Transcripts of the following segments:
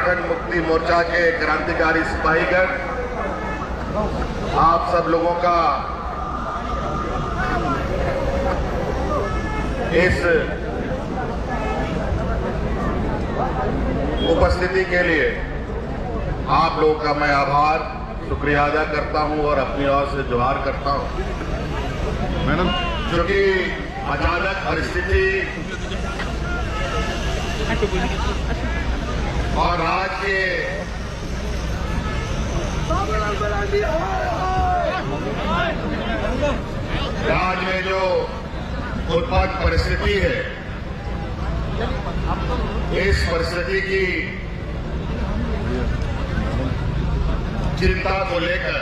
झारखंड मुक्ति मोर्चा के क्रांतिकारी सिपाहीगण, आप सब लोगों का इस उपस्थिति के लिए आप लोगों का मैं आभार शुक्रिया अदा करता हूं और अपनी ओर से जोहार करता हूं। मैडम, क्योंकि अचानक परिस्थिति और राज्य के राज्य में जो उत्पन्न परिस्थिति है, इस परिस्थिति की चिंता को लेकर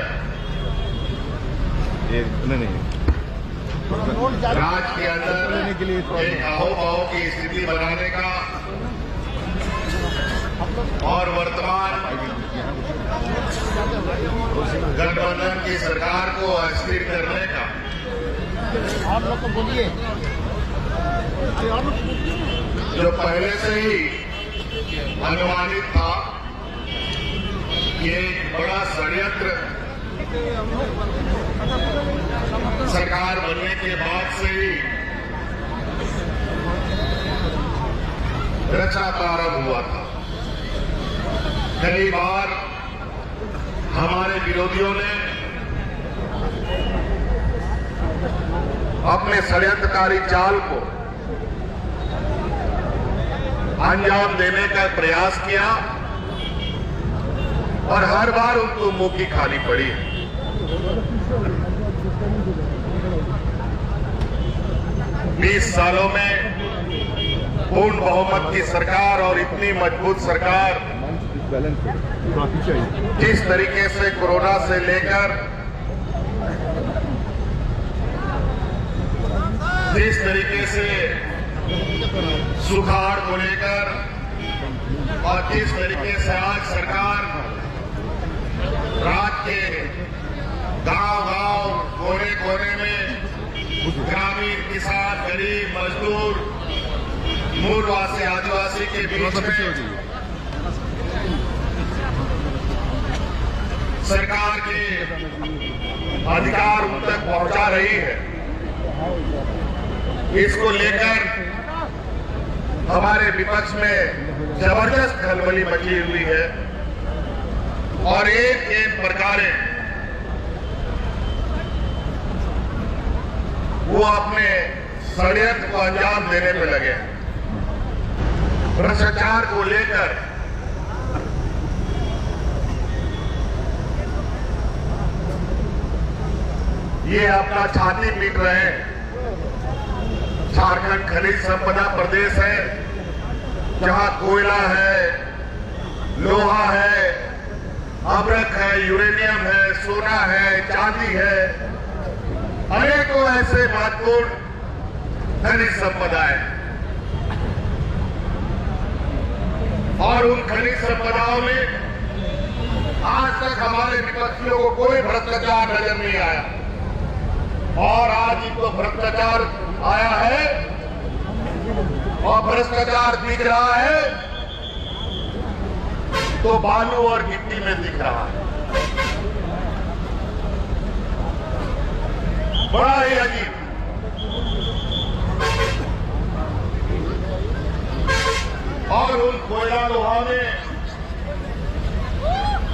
राज्य के अंदर एक आहो-बाहो की स्थिति बनाने का और वर्तमान गठबंधन की सरकार को अस्थिर करने का आप लोग को बोलिए, जो पहले से ही अनुमानित था कि एक बड़ा षड्यंत्र सरकार बनने के बाद से ही रचा प्रारंभ हुआ था। कई बार हमारे विरोधियों ने अपने षड्यंत्रकारी चाल को अंजाम देने का प्रयास किया और हर बार उनको मुंह की खानी पड़ी। 20 सालों में पूर्ण बहुमत की सरकार और इतनी मजबूत सरकार जिस तरीके से कोरोना से लेकर जिस तरीके से सुखाड़ को लेकर और जिस तरीके से आज सरकार राज्य के गांव-गांव कोने-कोने में ग्रामीण, किसान, गरीब, मजदूर, मूलवासी, आदिवासी के बीच में सरकार के अधिकार उन तक पहुंचा रही है, इसको लेकर हमारे विपक्ष में जबरदस्त खलबली मची हुई है और एक प्रकार वो अपने षड्यंत्र को अंजाम देने में लगे। भ्रष्टाचार को लेकर ये अपना छाती पीट रहे हैं। झारखंड खनिज संपदा प्रदेश है, जहां कोयला है, लोहा है, अभ्रक है, यूरेनियम है, सोना है, चांदी है, अनेकों ऐसे महत्वपूर्ण खनिज संपदा है और उन खनिज संपदाओं में आज तक हमारे विपक्षियों को कोई भ्रष्टाचार नजर नहीं आया और आज इनको भ्रष्टाचार आया है और भ्रष्टाचार दिख रहा है तो बालू और गिट्टी में दिख रहा है। बड़ा ही अजीब। और उन कोयला लोहा में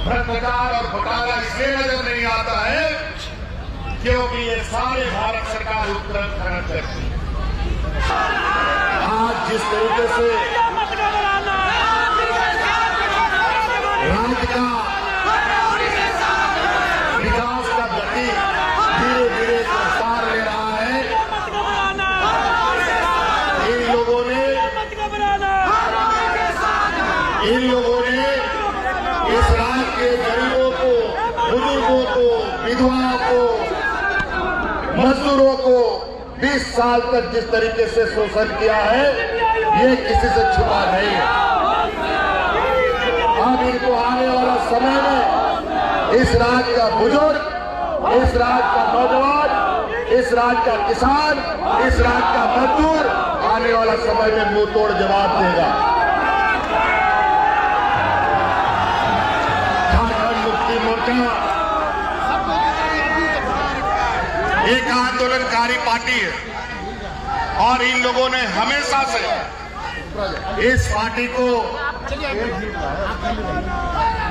भ्रष्टाचार और घोटाला इसलिए नजर नहीं आता है क्योंकि ये सारे भारत सरकार उपक्रम खनन करती है। आज जिस तरीके से राज्य का विकास का गति धीरे धीरे रफ्तार ले रहा है, इन लोगों ने इस राज्य के गरीबों को, बुजुर्गों को, विधवाओं को, मजदूरों को 20 साल तक जिस तरीके से शोषण किया है, ये किसी से छुपा नहीं है। अब इनको आने वाला समय में इस राज्य का बुजुर्ग, इस राज्य का नौजवान, इस राज्य का किसान, इस राज्य का मजदूर आने वाला समय में मुंह तोड़ जवाब देगा। मोर्चा एक आंदोलनकारी पार्टी है और इन लोगों ने हमेशा से इस पार्टी को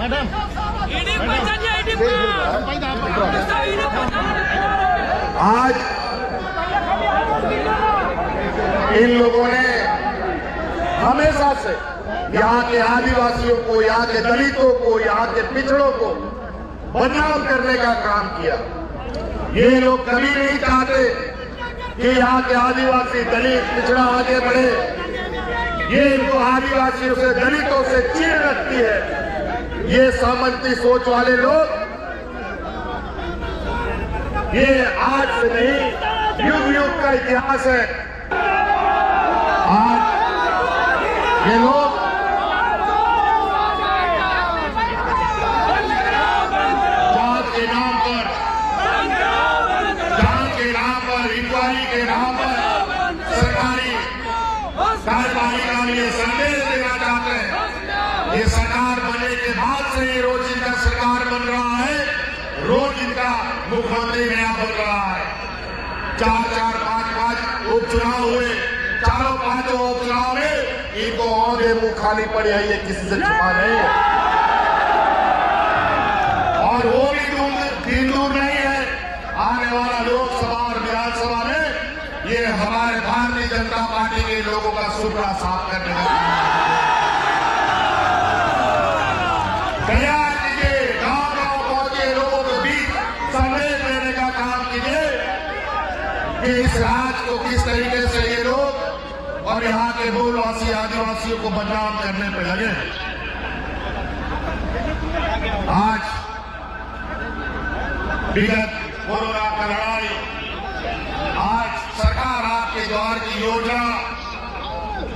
मैडम आज इन लोगों ने हमेशा से यहाँ के आदिवासियों को, यहाँ के दलितों को, यहाँ के पिछड़ों को बदनाम करने का काम किया। ये लोग कभी नहीं चाहते कि यहाँ के आदिवासी दलित पिछड़ा आगे बढ़े। ये इनको आदिवासियों से, दलितों से चीड़ रखती है। ये सामंती सोच वाले लोग ये आज से नहीं, युग युग का इतिहास है। आज ये लोग इंक्वायरी के नाम पर सरकारी कार्यवाही का लिए संदेश देना चाहते हैं। ये सरकार बनने के बाद से ही रोज इनका सरकार बन रहा है, रोज इनका मुख्यमंत्री नया बन रहा है। 4-4, 5-5 उपचुनाव हुए, चारों पांचों उपचुनाव में इनको औंधे मुंह खानी पड़ी है, ये किसी से छुपा नहीं है। और वो भी दिन दूर नहीं है, आने वाला लोकसभा और विधानसभा में ये हमारे भारतीय जनता पार्टी के लोगों का सुपड़ा साफ करने का तैयार कीजिए। गांव-गांव पहुंचे लोगों के बीच संदेश देने का काम कीजिए कि इस राज्य को किस तरीके से ये लोग और यहाँ के मूलवासी आदिवासियों को बदनाम करने पे लगे हैं। आज विगत कोरोना का लड़ाई, आज सरकार आपके द्वार की योजना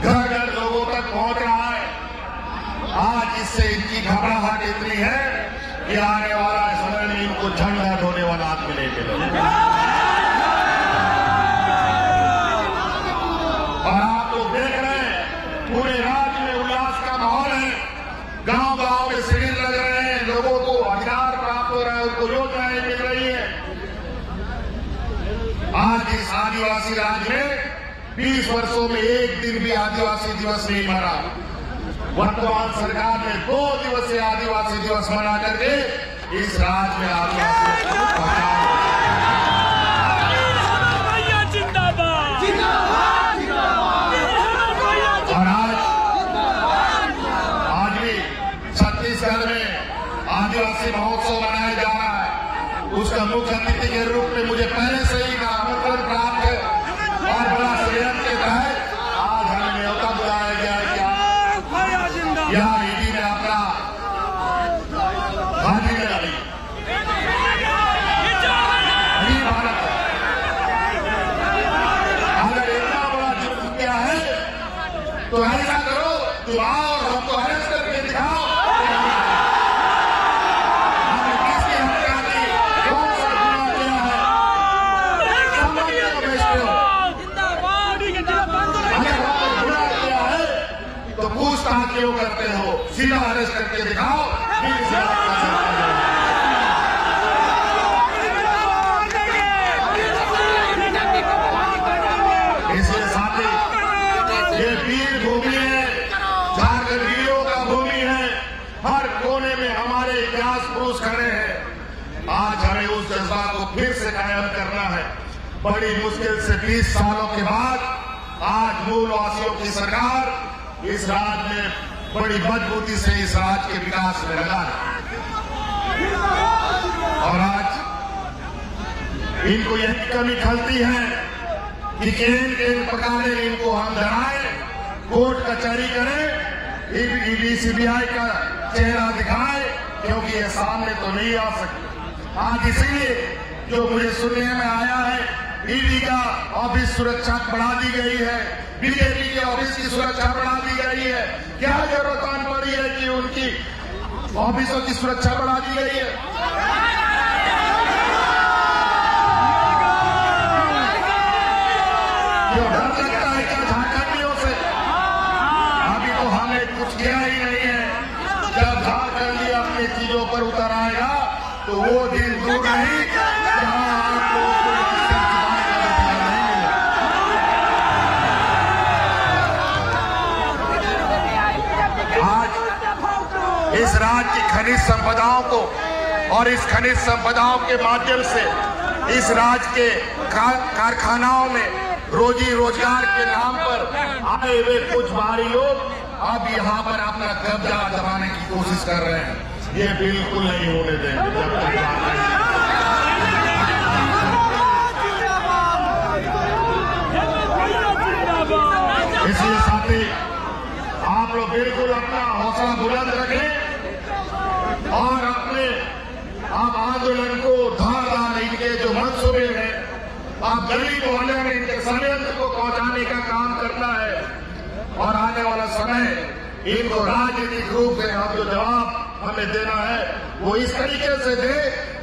घर घर लोगों तक पहुंच रहा है। आज इससे इनकी घबराहट इतनी है कि आने वाला समय में इनको झंडा ढोने वाला आदमी नहीं मिलेगा। और आप लोग देख रहे हैं पूरे राज्य में उल्लास का माहौल है। गांव गांव में शिविर लग रहे हैं, लोगों को अधिकार प्राप्त हो रहा है, उनको योजनाएं मिल रही है। आज इस आदिवासी राज्य में 20 वर्षों में एक दिन भी आदिवासी दिवस नहीं मना। वर्तमान सरकार ने 2 दिवसीय आदिवासी दिवस मना करके इस राज्य में आदिवासियों को पहचान और आज भी छत्तीसगढ़ में आदिवासी महोत्सव मनाया जा रहा है। उसका मुख्य अतिथि के रूप में मुझे पहले से ही आमंत्रण प्राप्त है और बड़ा संयंत्र के तहत आज हमें न्योता बुलाया गया है कि यहाँ ईडी ने अपना हाजिरी लगाई। यही भारत है। अगर इतना बड़ा जुर्म किया है तो ऐसा करो, तुम आओ और हमको अरेस्ट करके दिखाओ। पूछताछ क्यों करते हो? सीधा अरेस्ट करके दिखाओ। इसलिए साथी, ये वीर भूमि है, झारखंड वीरों का भूमि है। हर कोने में हमारे इतिहास पुरुष खड़े हैं। आज हमें उस जज्बा को फिर से कायम करना है। बड़ी मुश्किल से 20 सालों के बाद आज मूलवासियों की सरकार इस राज्य में बड़ी मजबूती से इस राज्य के विकास में लगा है। और आज इनको यही कमी खलती है कि केंद्र प्रकार इनको हम डराएं, कोर्ट कचहरी करें, ईडी सीबीआई का चेहरा दिखाएं, क्योंकि ये सामने तो नहीं आ सकते। आज इसीलिए जो मुझे सुनने में आया है, ईडी का ऑफिस सुरक्षा बढ़ा दी गई है, बीजेपी के ऑफिस की सुरक्षा बढ़ा दी गई है। क्या जरूरत पड़ी है कि उनकी ऑफिसों की सुरक्षा बढ़ा दी गई है? क्यों डर लगता है क्या झारखंडियों से? अभी तो हमने कुछ किया ही नहीं है। जब झारखंडी अपनी चीजों पर उतर आएगा दिन दूर नहीं जहां आप लोगों को इससे छुपाने का अधिकार नहीं मिला। आज इस राज्य की खनिज संपदाओं को और इस खनिज संपदाओं के माध्यम से इस राज्य के कारखानाओं में रोजी रोजगार के नाम पर आए हुए कुछ बाहरी लोग अब यहाँ पर अपना कब्जा दबाने की कोशिश कर रहे हैं। ये बिल्कुल नहीं होने देंगे जब तक इसलिए साथी आप लोग बिल्कुल अपना हौसला बुलंद रखें और अपने आप आंदोलन को धारदार इनके जो मंसूबे हैं आप गली मोहल्ले में इनके षड्यंत्र को पहुंचाने का काम करना है और आने वाला समय इनको राजनीतिक रूप से हम जो जवाब हमें देना है वो इस तरीके से दे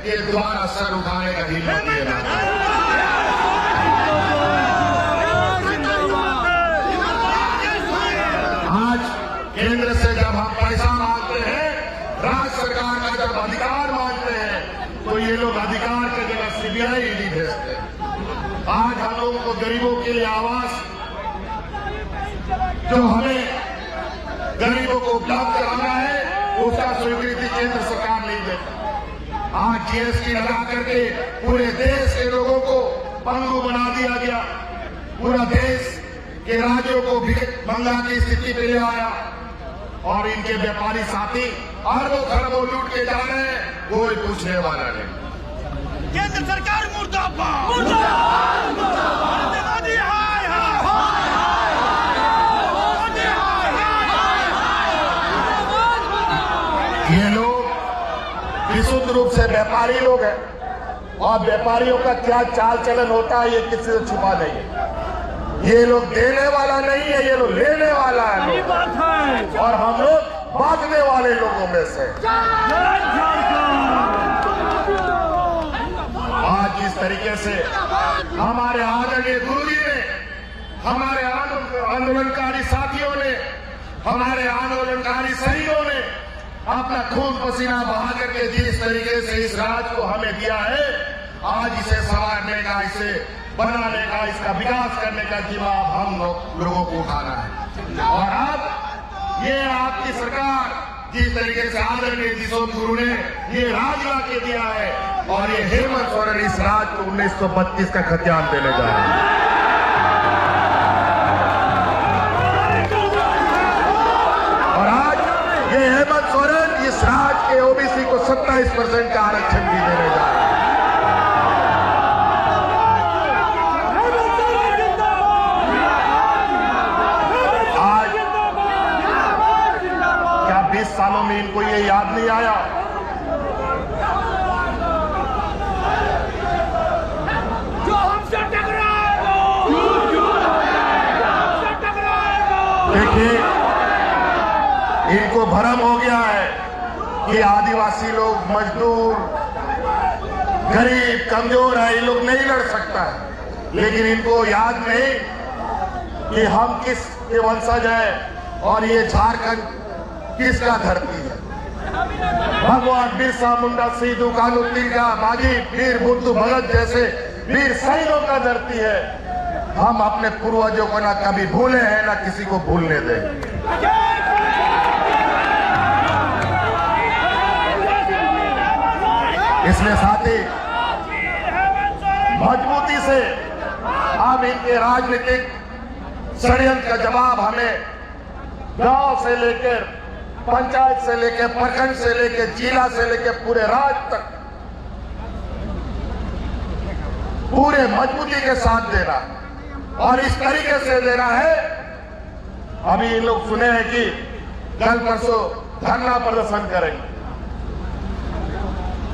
कि दोबारा सर उठाने का हिम्मत देना। आज केंद्र से जब हम पैसा मांगते हैं, राज्य सरकार का जब अधिकार मांगते हैं तो ये लोग अधिकार के जगह सीबीआई ईडी भेजते हैं। आज हम लोगों को गरीबों के लिए आवास जो हमें गरीबों को उपलब्ध कराना है उसका स्वीकृति केंद्र सरकार नहीं देती। आज जीएसटी लगा करके पूरे देश के लोगों को पंगु बना दिया गया। पूरा देश के राज्यों को मंगा की स्थिति पे ले आया और इनके व्यापारी साथी अरबों खरबों लूट के जा रहे हैं, कोई पूछने वाला नहीं। केंद्र सरकार मुर्दाबाद, मुर्दाबाद, मुर्दाबाद। मोदी हाय हाय, मोदी हाय हाय। ये लोग विशुद्ध रूप से व्यापारी लोग हैं और व्यापारियों का क्या चाल चलन होता है ये किसी से छुपा नहीं है। ये लोग देने वाला नहीं है, ये लोग लेने वाला है लोग। और हम लोग बांटने वाले लोगों में से। आज इस तरीके से हमारे आदरणीय गुरुजी ने, हमारे आंदोलनकारी साथियों ने, हमारे आंदोलनकारी सैनिकों ने अपना खून पसीना बहा करके जिस तरीके से इस राज्य को हमें दिया है, आज इसे संवारने का, इसे बनाने का, इसका विकास करने का जिम्मा हम लोगों को उठाना है। और अब ये आपकी सरकार जिस तरीके से आदरणीय किशोर गुरु ने ये राज ला के दिया है और ये हेमंत सोरेन इस राज्य को 1932 का खतियान देने जा रहे हैं। और आज ये हेमंत सोरेन इस राज्य के ओबीसी को 27% का आरक्षण भी देने जा रहे हैं। क्या 20 सालों में इनको ये याद नहीं आया? देखिए, इनको भ्रम हो गया है कि आदिवासी लोग, मजदूर, गरीब, कमजोर है, ये लोग नहीं लड़ सकता है। लेकिन इनको याद नहीं कि हम किस के वंशज हैं और ये झारखंड किसका धरती है। भगवान बिरसा मुंडा, सिद्धू कान्हू तिलका, मांझी, वीर बुद्धू भगत जैसे वीर शहीदों का धरती है। हम अपने पूर्वजों को ना कभी भूले हैं ना किसी को भूलने दें। इसलिए साथी मजबूती से हम इनके राजनीतिक षड्यंत्र का जवाब हमें गांव से लेकर पंचायत से लेकर प्रखंड से लेकर जिला से लेकर पूरे राज्य तक पूरे मजबूती के साथ देना और इस तरीके से देना है। अभी ये लोग सुने हैं कि कल परसों धरना प्रदर्शन करेंगे।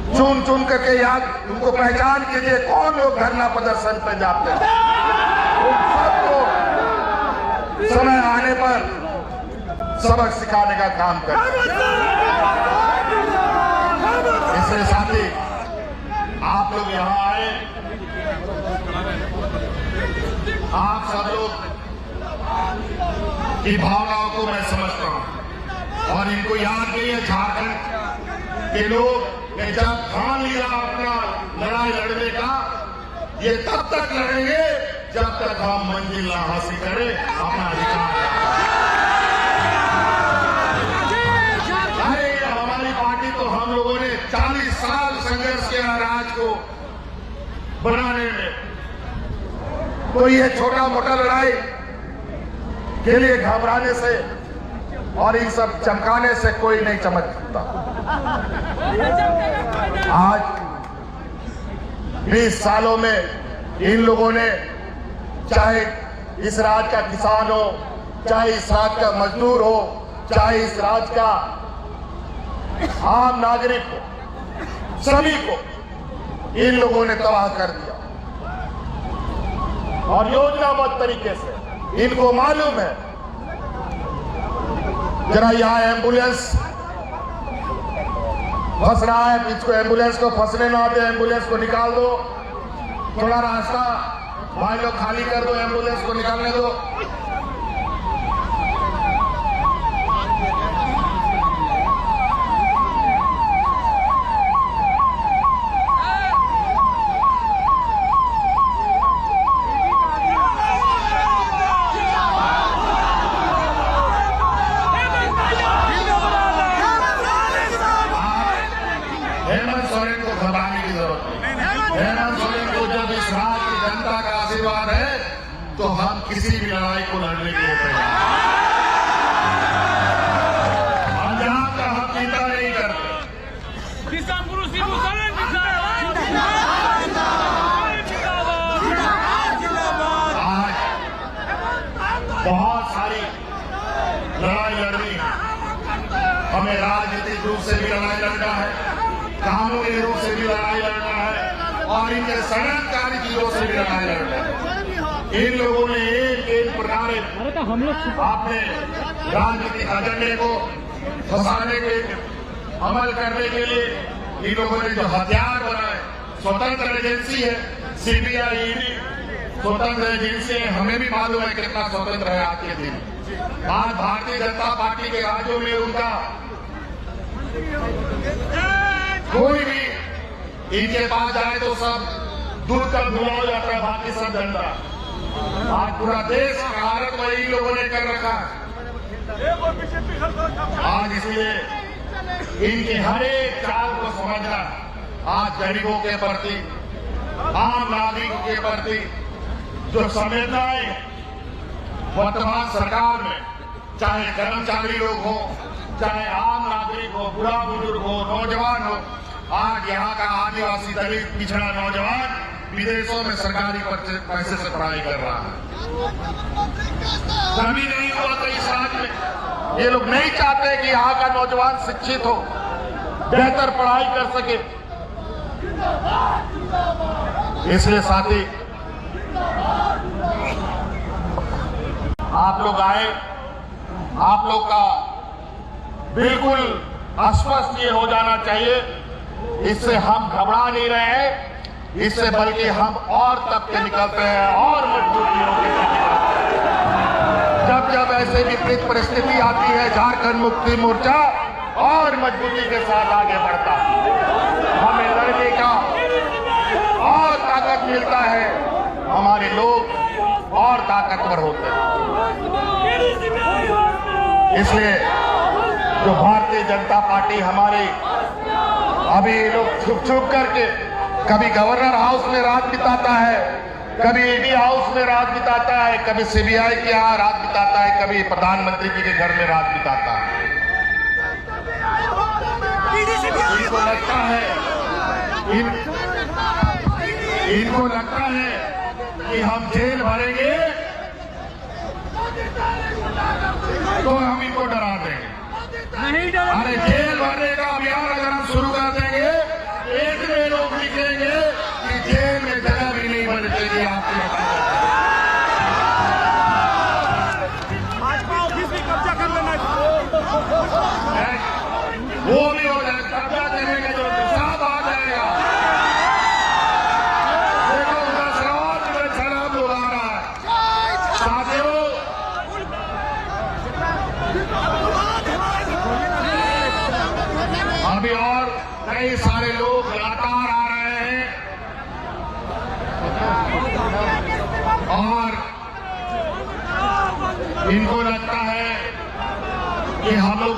चुन चुन करके याद उनको पहचान कीजिए कौन लोग धरना प्रदर्शन पे जाते हैं। उन सबको समय आने पर सबक सिखाने का काम करें। इसलिए साथी आप लोग यहाँ आए, आप सब लोग की भावनाओं को मैं समझता हूँ और इनको याद नहीं है झारखंड के लोग ने जब ठान लिया अपना ये तब तक लड़ेंगे जब तक हम मंजिल ना हासिल करें अपना अधिकार। अरे हमारी पार्टी तो हम लोगों ने 40 साल संघर्ष किया राज्य को बनाने में। तो ये छोटा मोटा लड़ाई के लिए घबराने से और इन सब चमकाने से कोई नहीं चमक सकता। आज 20 सालों में इन लोगों ने, चाहे इस राज्य का किसान हो, चाहे इस राज्य का मजदूर हो, चाहे इस राज्य का आम नागरिक हो, सभी को इन लोगों ने तबाह कर दिया। और योजनाबद्ध तरीके से इनको मालूम है, जरा यहां एम्बुलेंस फंस रहा है, इसको एम्बुलेंस को फंसने ना दे, एम्बुलेंस को निकाल दो, थोड़ा रास्ता भाई लोग खाली कर दो, एम्बुलेंस को निकालने दो। हेमंत सोरेन को घबराने की जरूरत नहीं। हेमंत सोरेन को जब इस राज्य की जनता का आशीर्वाद है तो हम किसी भी लड़ाई को लड़ने के लिए तैयार हैं। हम जहां का हम चिंता नहीं करते। आज बहुत सारी लड़ाई लड़नी है। हमें राजनीतिक रूप से भी लड़ाई लड़ना है, कानूनी रूप से भी लड़ाई लड़ना है और इनके षड्यंत्रकारी चीजों से भी लड़ाई लड़ना है। इन लोगों ने एक प्रकार अपने राजनीतिक एजेंडे को फंसाने के, अमल करने के लिए इन लोगों ने जो हथियार बनाए, स्वतंत्र एजेंसी है सीबीआई, ईडी स्वतंत्र एजेंसी है। हमें भी मालूम है कितना स्वतंत्र है आज के दिन। आज भारतीय जनता पार्टी के राज्यों में उनका कोई भी इनके पास जाए तो सब दूध का धुआं हो जाता है, बाकी सब जनता। आज पूरा देश का भारत वही लोगों ने कर रखा है। आज इसलिए इनके हर एक चाल को समझना, आज गरीबों के प्रति, आम नागरिकों के प्रति जो संवेदनाएं वर्तमान सरकार में, चाहे कर्मचारी लोग हो, चाहे आम नागरिक हो, बुढ़ा बुजुर्ग हो, नौजवान हो, आज यहाँ का आदिवासी दलित पिछड़ा नौजवान विदेशों में सरकारी पैसे से पढ़ाई कर रहा है। कभी नहीं हुआ था इस राज्य में। ये लोग नहीं चाहते कि यहाँ का नौजवान शिक्षित हो, बेहतर पढ़ाई कर सके। इसलिए साथी, आप लोग आए, आप लोग का बिल्कुल स्पष्ट ये हो जाना चाहिए, इससे हम घबरा नहीं रहे हैं, इससे बल्कि हम और तब के निकलते हैं और मजबूती होकर निकलते हैं। जब जब ऐसे विपरीत परिस्थिति आती है, झारखंड मुक्ति मोर्चा और मजबूती के साथ आगे बढ़ता है। हमें लड़ने का और ताकत मिलता है, हमारे लोग और ताकतवर होते हैं। इसलिए जो भारतीय जनता पार्टी हमारी, अभी लोग छुप छुप करके कभी गवर्नर हाउस में रात बिताता है, कभी ईडी हाउस में रात बिताता है, कभी सीबीआई के यहाँ रात बिताता है, कभी प्रधानमंत्री जी के घर में रात बिताता है। इनको लगता है कि हम जेल भरेंगे तो हम इनको डरा देंगे। अरे जेल भरने का अभियान अगर हम शुरू कर देंगे, एक में लोग लिखेंगे कि जेल में जगह भी नहीं बचेगी आपकी। भाजपा ऑफिस भी कब्जा कर लेना, वो भी हो जाए, कब्जा करने का जो सब आ जाएगा। देखो उनका शराब में शराब उड़ा रहा है। साथियों, अभी और कई सारे लोग लगातार आ रहे हैं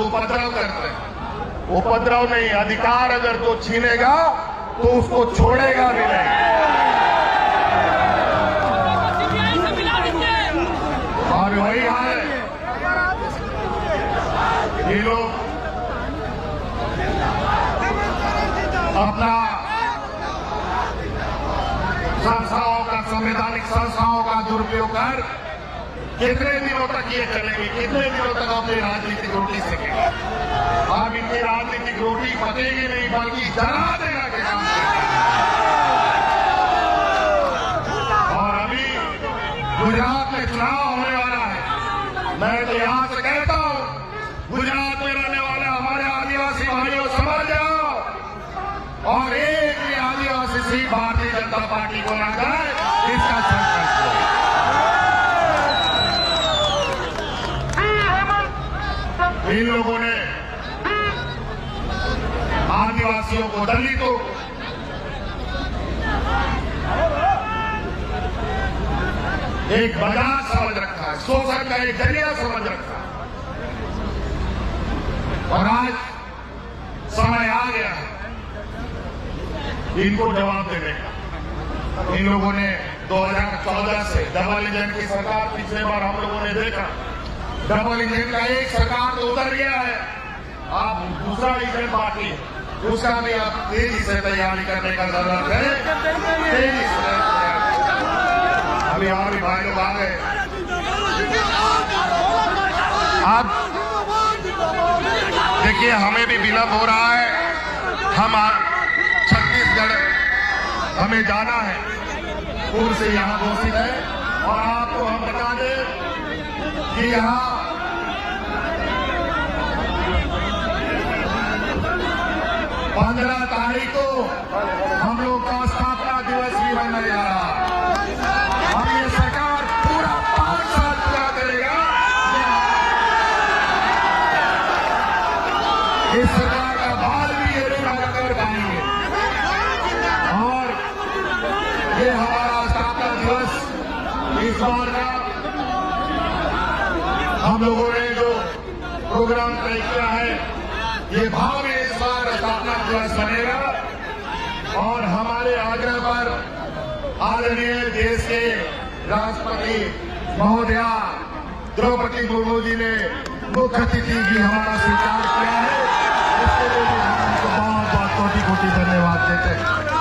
लोग उपद्रव करते हैं। उपद्रव नहीं, अधिकार अगर तो छीनेगा तो उसको छोड़ेगा भी नहीं। और वही है, ये लोग अपना संस्थाओं का, संवैधानिक संस्थाओं का दुरुपयोग कर कितने दिनों तक ये चलेगी, कितने दिनों तक अपनी राजनीतिक रोटी सेकेंगे। अब इनकी राजनीतिक रोटी पकेगी नहीं, बल्कि जला देना के काम और अभी गुजरात में चुनाव होने वाला है। मैं तो यहां से कहता हूं, गुजरात में रहने वाले हमारे आदिवासी भाइयों समझ जाओ और एक भी आदिवासी सीट भारतीय जनता पार्टी को ना जाए, इसका संकल्प लो। इन लोगों ने आदिवासियों को, दलितों को एक बाजार समझ रखा है, शोषण का एक जरिया समझ रखा है। और आज समय आ गया है इनको जवाब देने का। इन लोगों ने 2014 से डबल इंजन की सरकार, पिछले बार हम लोगों ने देखा डबल इंजन का एक सरकार तो उतर गया है, आप दूसरा इंजन पार्टी है, उसका भी आप तेजी से तैयारी करने का जरूरत है। तेजी से अभी और भी भाई लोग आ गए। अब देखिए, हमें भी विलंब हो रहा है, हम छत्तीसगढ़ हमें जाना है, पूर्व से यहाँ घोषित है। और आपको हम बता दें कि यहाँ 15 तारीख को हम लोग का स्थापना दिवस भी मनाया जा रहा है। अब ये सरकार पूरा 5 साल पूरा करेगा। इस सरकार का भार भी ये पूरा कर पाएंगे। और ये हमारा स्थापना दिवस इस बार का हम लोगों ने जो प्रोग्राम तय किया है, ये भाव में इस बार स्थापना दिवस बनेगा। और हमारे आग्रह पर आदरणीय देश के राष्ट्रपति महोदया द्रौपदी मुर्मू जी ने मुख्य अतिथि भी हमारा स्वीकार किया है। इसके लिए भी हम उनको बहुत बहुत कोटि कोटि धन्यवाद देते हैं।